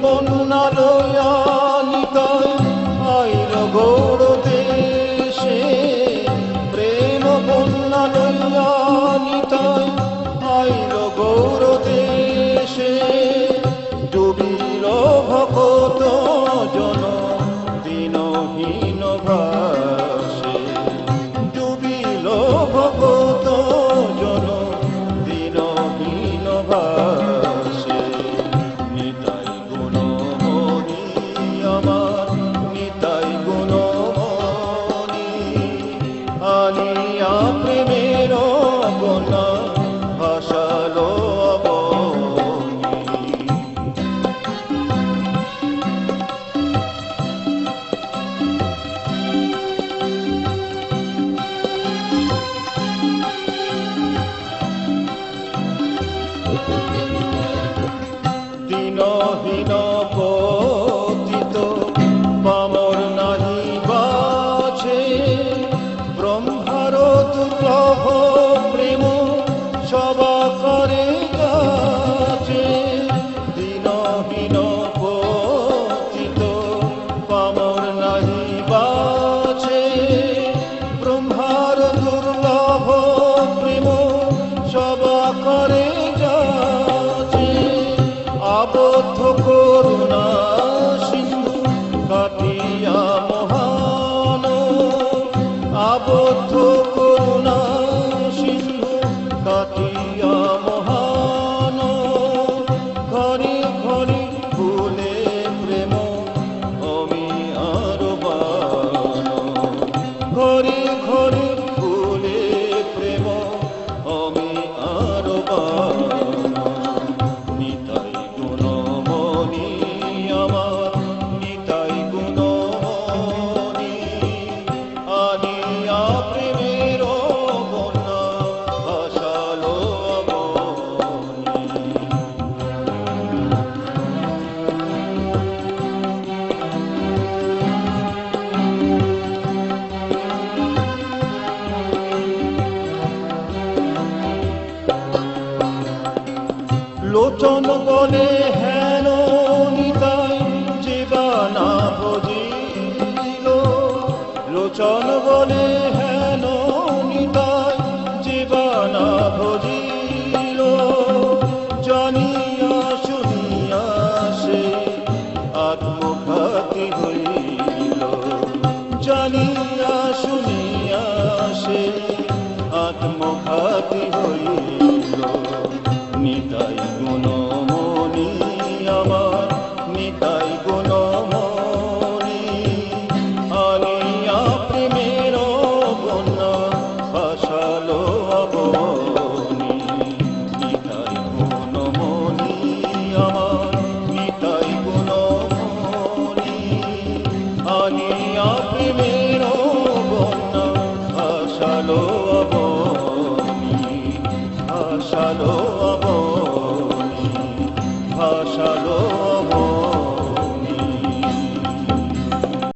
বন্যা লইয়া নিতাই আইল গৌর দেশে, প্রেম বন্যা লইয়া নিতাই আইল গৌর দেশে। ডুবিল ভকত জন দিনহীন ভাসে, ডুবিল ভকত জন দিনহীন ভাসে। নিতাই গুণমণি আমার, নিতাই গুণমণি, আনিয়া প্রেমের বন্যা ভাসালো দিনহীন পতিত পামর নাহি বাছে, ব্রহ্মার দুর্লভ প্রেম সবা করে যাচে। দিনহীন পতিত পামর নাহি বাছে, ব্রহ্মার দুর্লভ প্রেম সবা করে যাচে। আবদ্ধ করুণা সিন্ধু কাটিয়া মহান, আবদ্ধ করুণা সিন্ধু কাটিয়া মহান। ঘরে ঘরে ফুলে প্রেম আমি আর বান, ঘরে ঘরে ফুলে প্রেম আমি আর বান। নিতাই গুণমণি আমার, নিতাই গুণমণি, আনিয়া প্রেমের বন্যা ভাসালো অবনী। লোচন বলে হেন নিতাই জীবানা ভজিল, লোচন বলে হেন নিতাই জীবানা ভজিল। জানিয়া শুনিয়া সে আত্মঘাতী হইল, জানিয়া শুনিয়া সে আত্মঘাতী হইল। নিতাই গুণমণি আমার, নিতাই গুণমণি, আনিয়া প্রেমের বন্যা ভাসালো অবনী। নিতাই গুণমণি আমার, নিতাই গুণমণি, আনিয়া প্রেমের বন্যা ভাসালো অবনী, ভাসালো অবনী, ভাসালো।